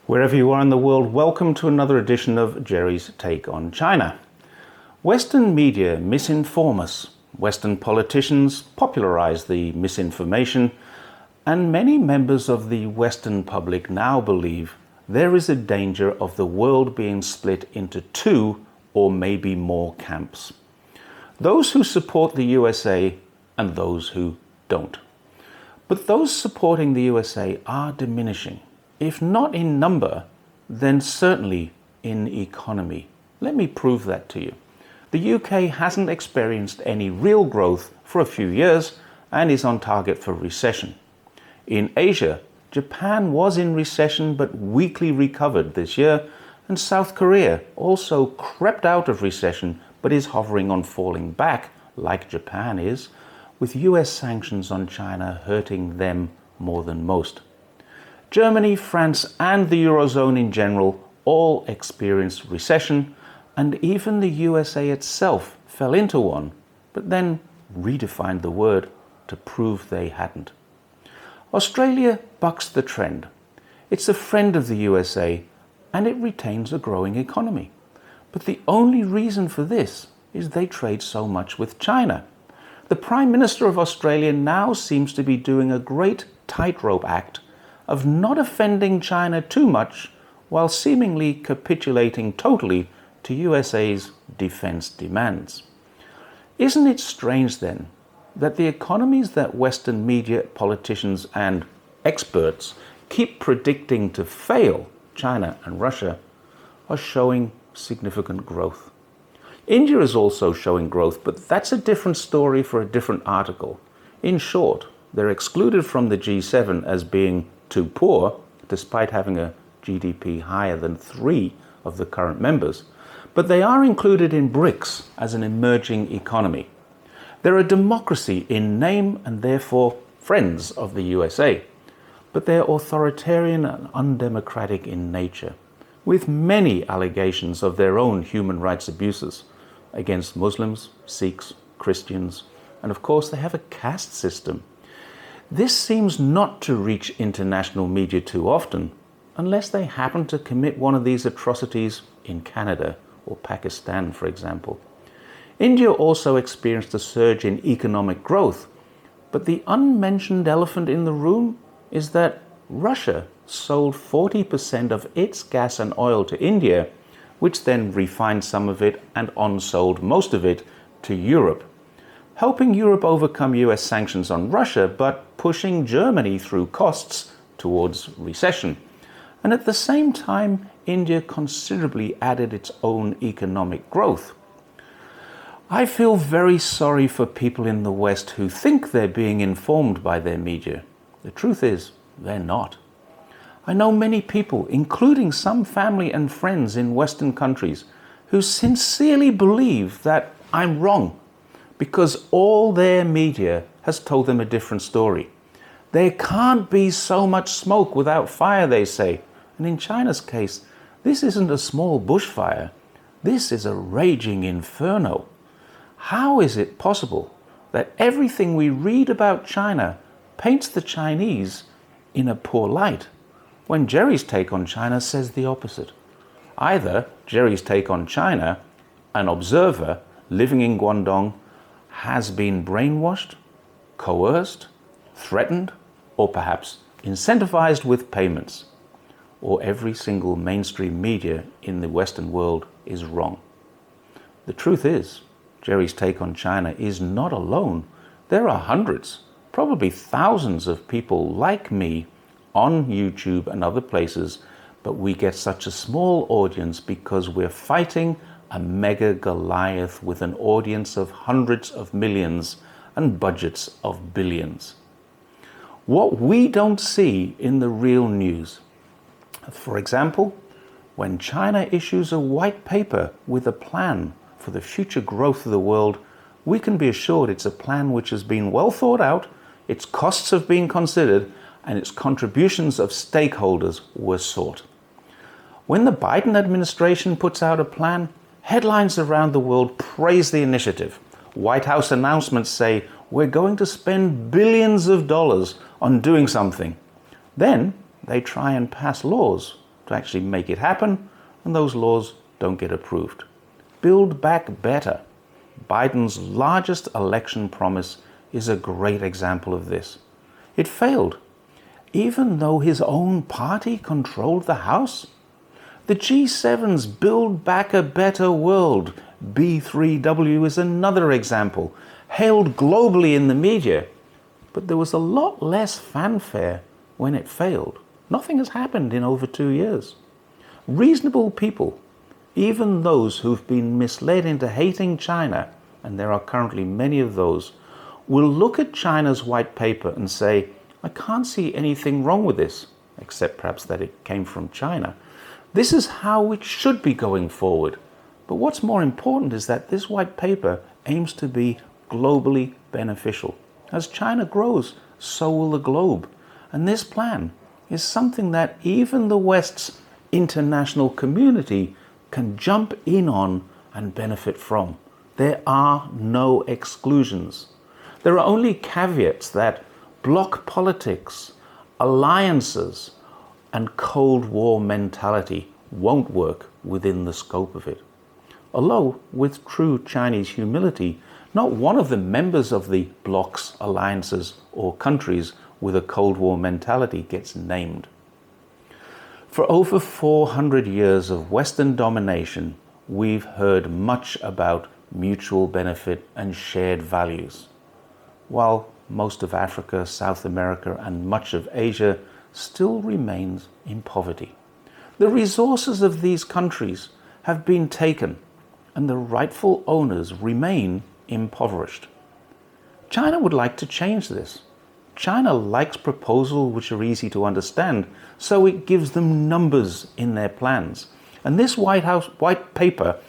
Wherever you are in the world, welcome to another edition of Jerry's Take on China. Western media misinform us. Western politicians popularize the misinformation. And many members of the Western public now believe there is a danger of the world being split into two or maybe more camps. Those who support the USA and those who don't. But those supporting the USA are diminishing. If not in number, then certainly in economy. Let me prove that to you. The UK hasn't experienced any real growth for a few years and is on target for recession. In Asia, Japan was in recession but weakly recovered this year, and South Korea also crept out of recession but is hovering on falling back, like Japan is, with US sanctions on China hurting them more than most. Germany, France and the Eurozone in general all experienced recession, and even the USA itself fell into one, but then redefined the word to prove they hadn't. Australia bucks the trend. It's a friend of the USA and it retains a growing economy. But the only reason for this is they trade so much with China. The Prime Minister of Australia now seems to be doing a great tightrope act of not offending China too much while seemingly capitulating totally to USA's defense demands. Isn't it strange then that the economies that Western media, politicians and experts keep predicting to fail, China and Russia, are showing significant growth? India is also showing growth, but that's a different story for a different article. In short, they're excluded from the G7 as being too poor, despite having a GDP higher than 3 of the current members, but they are included in BRICS as an emerging economy. They're a democracy in name and therefore friends of the USA, but they're authoritarian and undemocratic in nature, with many allegations of their own human rights abuses against Muslims, Sikhs, Christians, and of course they have a caste system. This seems not to reach international media too often, unless they happen to commit one of these atrocities in Canada or Pakistan, for example. India also experienced a surge in economic growth, but the unmentioned elephant in the room is that Russia sold 40% of its gas and oil to India, which then refined some of it and on-sold most of it to Europe, helping Europe overcome US sanctions on Russia, but pushing Germany through costs towards recession. And at the same time, India considerably added its own economic growth. I feel very sorry for people in the West who think they're being informed by their media. The truth is, they're not. I know many people, including some family and friends in Western countries, who sincerely believe that I'm wrong, because all their media has told them a different story. There can't be so much smoke without fire, they say. And in China's case, this isn't a small bushfire. This is a raging inferno. How is it possible that everything we read about China paints the Chinese in a poor light, when Jerry's Take on China says the opposite? Either Jerry's Take on China, an observer living in Guangdong, has been brainwashed, coerced, threatened, or perhaps incentivized with payments, or every single mainstream media in the Western world is wrong. The truth is, Jerry's Take on China is not alone. There are hundreds, probably thousands of people like me on YouTube and other places, but we get such a small audience because we're fighting a mega Goliath with an audience of hundreds of millions and budgets of billions. What we don't see in the real news. For example, when China issues a white paper with a plan for the future growth of the world, we can be assured it's a plan which has been well thought out, its costs have been considered, and its contributions of stakeholders were sought. When the Biden administration puts out a plan, headlines around the world praise the initiative. White House announcements say, we're going to spend billions of dollars on doing something. Then they try and pass laws to actually make it happen, and those laws don't get approved. Build back better. Biden's largest election promise is a great example of this. It failed, even though his own party controlled the House. The G7's Build Back a Better World, B3W, is another example, hailed globally in the media, but there was a lot less fanfare when it failed. Nothing has happened in over 2 years. Reasonable people, even those who've been misled into hating China, and there are currently many of those, will look at China's white paper and say, I can't see anything wrong with this, except perhaps that it came from China. This is how it should be going forward. But what's more important is that this white paper aims to be globally beneficial. As China grows, so will the globe. And this plan is something that even the West's international community can jump in on and benefit from. There are no exclusions. There are only caveats that bloc politics, alliances, and Cold War mentality won't work within the scope of it. Although, with true Chinese humility, not one of the members of the blocs, alliances, or countries with a Cold War mentality gets named. For over 400 years of Western domination, we've heard much about mutual benefit and shared values, while most of Africa, South America, and much of Asia still remains in poverty. The resources of these countries have been taken, and the rightful owners remain impoverished. China would like to change this. China likes proposals which are easy to understand, so it gives them numbers in their plans. And this white paper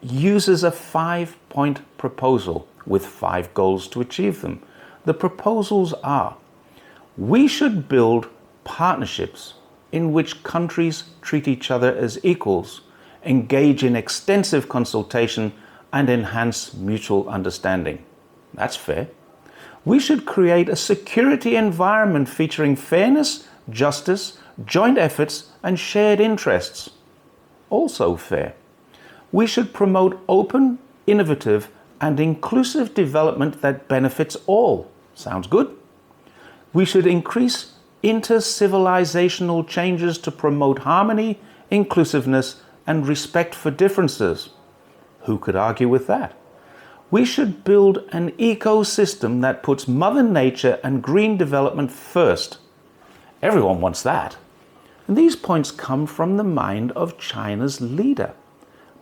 uses a 5-point proposal with 5 goals to achieve them. The proposals are: we should build partnerships in which countries treat each other as equals, engage in extensive consultation, and enhance mutual understanding. That's fair. We should create a security environment featuring fairness, justice, joint efforts, and shared interests. Also fair. We should promote open, innovative, and inclusive development that benefits all. Sounds good. We should increase inter-civilizational changes to promote harmony, inclusiveness, and respect for differences. Who could argue with that? We should build an ecosystem that puts Mother Nature and green development first. Everyone wants that. And these points come from the mind of China's leader.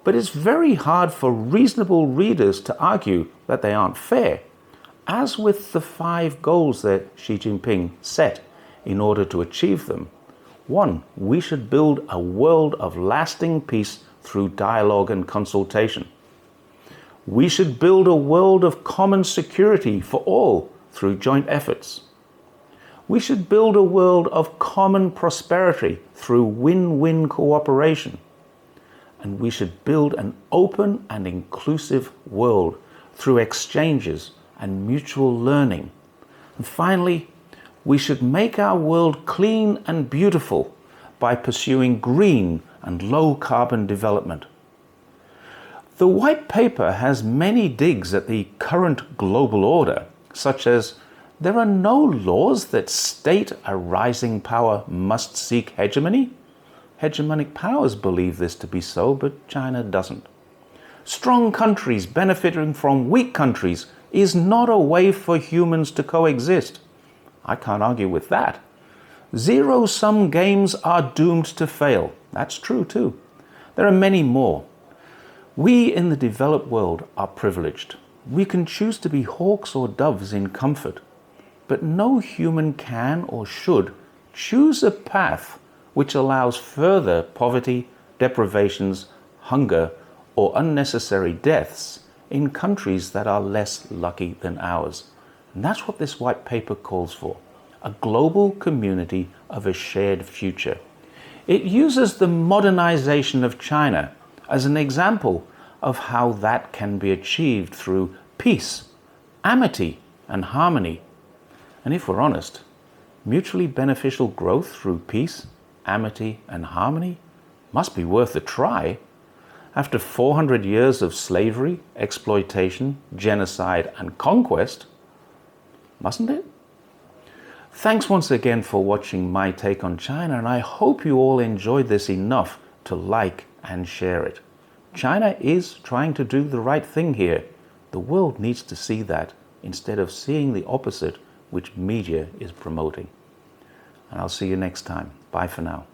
But it's very hard for reasonable readers to argue that they aren't fair. As with the 5 goals that Xi Jinping set in order to achieve them. 1, we should build a world of lasting peace through dialogue and consultation. We should build a world of common security for all through joint efforts. We should build a world of common prosperity through win-win cooperation. And we should build an open and inclusive world through exchanges and mutual learning. And finally, we should make our world clean and beautiful by pursuing green and low-carbon development. The white paper has many digs at the current global order, such as there are no laws that state a rising power must seek hegemony. Hegemonic powers believe this to be so, but China doesn't. Strong countries benefiting from weak countries is not a way for humans to coexist. I can't argue with that. Zero-sum games are doomed to fail. That's true too. There are many more. We in the developed world are privileged. We can choose to be hawks or doves in comfort. But no human can or should choose a path which allows further poverty, deprivations, hunger, or unnecessary deaths in countries that are less lucky than ours. And that's what this white paper calls for, a global community of a shared future. It uses the modernization of China as an example of how that can be achieved through peace, amity, and harmony. And if we're honest, mutually beneficial growth through peace amity, and harmony must be worth a try. After 400 years of slavery, exploitation, genocide, and conquest, mustn't it? Thanks once again for watching my take on China, and I hope you all enjoyed this enough to like and share it. China is trying to do the right thing here. The world needs to see that instead of seeing the opposite, which media is promoting. And I'll see you next time. Bye for now.